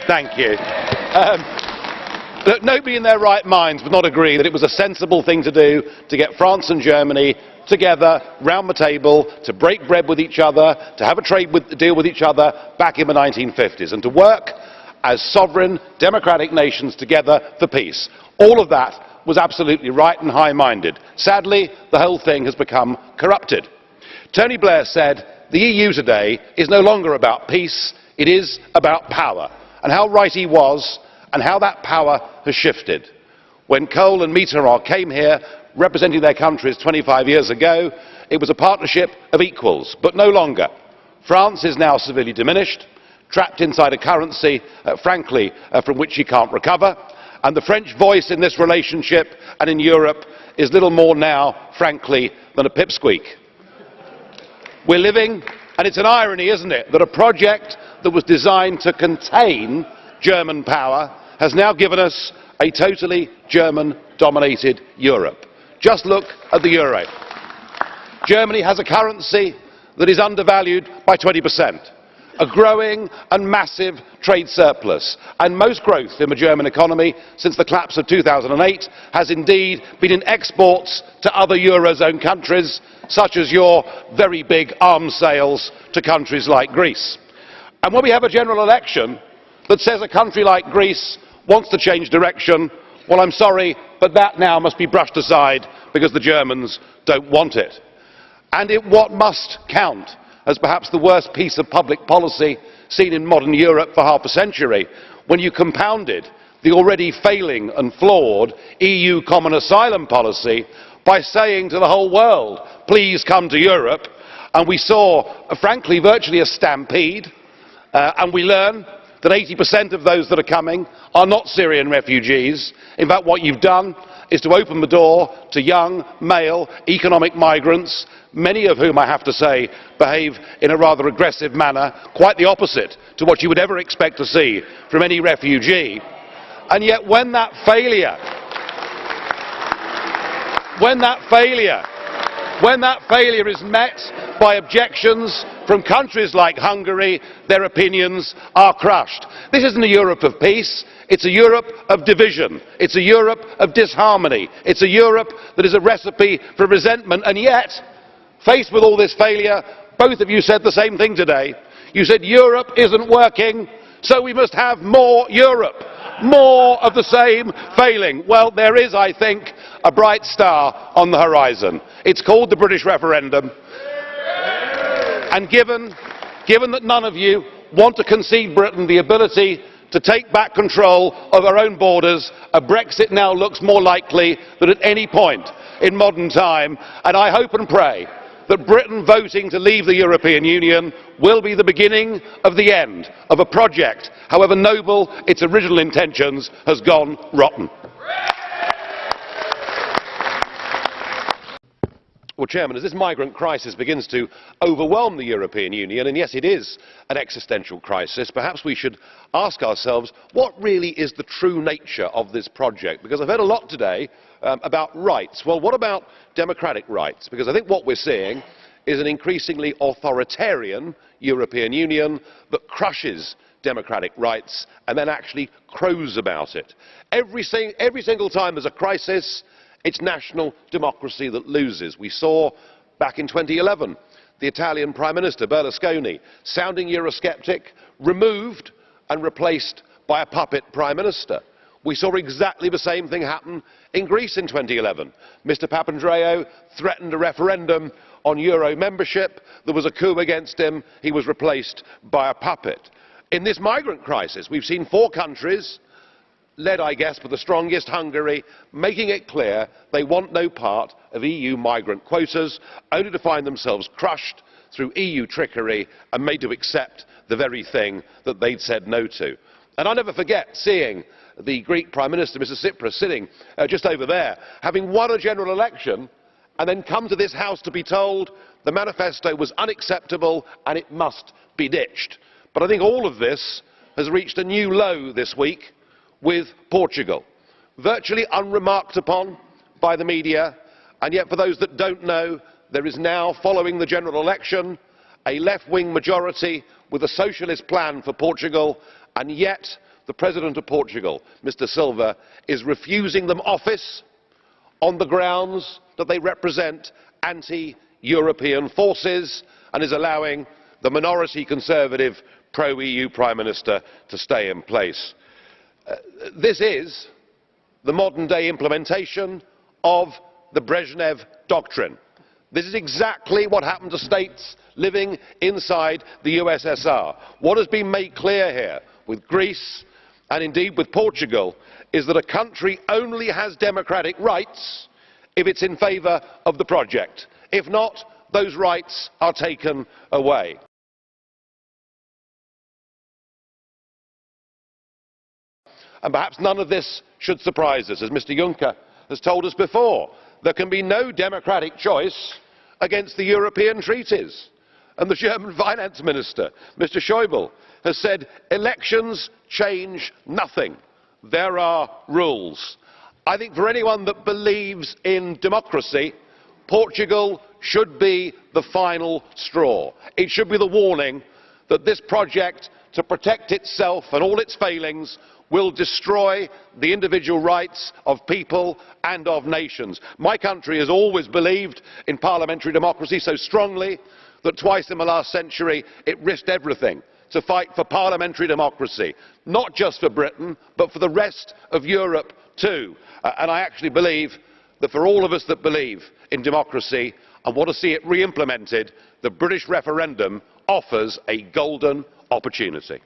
Thank you. Look, nobody in their right minds would not agree that it was a sensible thing to do to get France and Germany together round the table to break bread with each other, to have a trade deal with each other back in the 1950s, and to work as sovereign democratic nations together for peace. All of that was absolutely right and high-minded. Sadly, the whole thing has become corrupted. Tony Blair said the EU today is no longer about peace, it is about power, and how right he was and how that power has shifted. When Kohl and Mitterrand came here representing their countries 25 years ago, it was a partnership of equals, but no longer. France is now severely diminished, trapped inside a currency, frankly, from which she can't recover, and the French voice in this relationship and in Europe is little more now, frankly, than a pipsqueak. We're living, and it's an irony, isn't it, that a project that was designed to contain German power has now given us a totally German-dominated Europe. Just look at the euro. Germany has a currency that is undervalued by 20%, a growing and massive trade surplus, and most growth in the German economy since the collapse of 2008 has indeed been in exports to other Eurozone countries, such as your very big arms sales to countries like Greece. And when we have a general election that says a country like Greece wants to change direction, well, I'm sorry, but that now must be brushed aside because the Germans don't want it. And what must count as perhaps the worst piece of public policy seen in modern Europe for half a century, when you compounded the already failing and flawed EU common asylum policy by saying to the whole world, please come to Europe, and we saw, frankly, virtually a stampede, and we learn that 80% of those that are coming are not Syrian refugees. In fact, what you've done is to open the door to young, male, economic migrants, many of whom, I have to say, behave in a rather aggressive manner, quite the opposite to what you would ever expect to see from any refugee. And yet when that failure is met by objections from countries like Hungary, their opinions are crushed. This isn't a Europe of peace, it's a Europe of division, it's a Europe of disharmony, it's a Europe that is a recipe for resentment, and yet, faced with all this failure, both of you said the same thing today. You said Europe isn't working, so we must have more Europe. More of the same failing. Well, there is, I think, a bright star on the horizon. It's called the British referendum. And given that none of you want to concede Britain the ability to take back control of our own borders, a Brexit now looks more likely than at any point in modern time, and I hope and pray that Britain voting to leave the European Union will be the beginning of the end of a project, however noble its original intentions, has gone rotten. Well, Chairman, as this migrant crisis begins to overwhelm the European Union, and yes, it is an existential crisis, perhaps we should ask ourselves what really is the true nature of this project? Because I've heard a lot today about rights. Well, what about democratic rights? Because I think what we're seeing is an increasingly authoritarian European Union that crushes democratic rights and then actually crows about it. Every single time there's a crisis, it's national democracy that loses. We saw back in 2011 the Italian Prime Minister Berlusconi, sounding Eurosceptic, removed and replaced by a puppet Prime Minister. We saw exactly the same thing happen in Greece in 2011. Mr Papandreou threatened a referendum on Euro membership. There was a coup against him. He was replaced by a puppet. In this migrant crisis, we've seen 4 countries, led, I guess, by the strongest, Hungary, making it clear they want no part of EU migrant quotas, only to find themselves crushed through EU trickery and made to accept the very thing that they'd said no to. And I'll never forget seeing the Greek Prime Minister, Mr Tsipras, sitting just over there, having won a general election, and then come to this House to be told the manifesto was unacceptable and it must be ditched. But I think all of this has reached a new low this week with Portugal, virtually unremarked upon by the media, and yet for those that don't know, there is now, following the general election, a left-wing majority with a socialist plan for Portugal, and yet the President of Portugal, Mr. Silva, is refusing them office on the grounds that they represent anti-European forces and is allowing the minority Conservative pro-EU Prime Minister to stay in place. This is the modern-day implementation of the Brezhnev doctrine. This is exactly what happened to states living inside the USSR. What has been made clear here with Greece and indeed with Portugal is that a country only has democratic rights if it's in favour of the project. If not, those rights are taken away. And perhaps none of this should surprise us. As Mr. Juncker has told us before, there can be no democratic choice against the European treaties. And the German Finance Minister, Mr. Schäuble, has said elections change nothing. There are rules. I think for anyone that believes in democracy, Portugal should be the final straw. It should be the warning that this project, to protect itself and all its failings, will destroy the individual rights of people and of nations. My country has always believed in parliamentary democracy so strongly that twice in the last century it risked everything to fight for parliamentary democracy, not just for Britain, but for the rest of Europe too. And I actually believe that for all of us that believe in democracy and want to see it re-implemented, the British referendum offers a golden opportunity.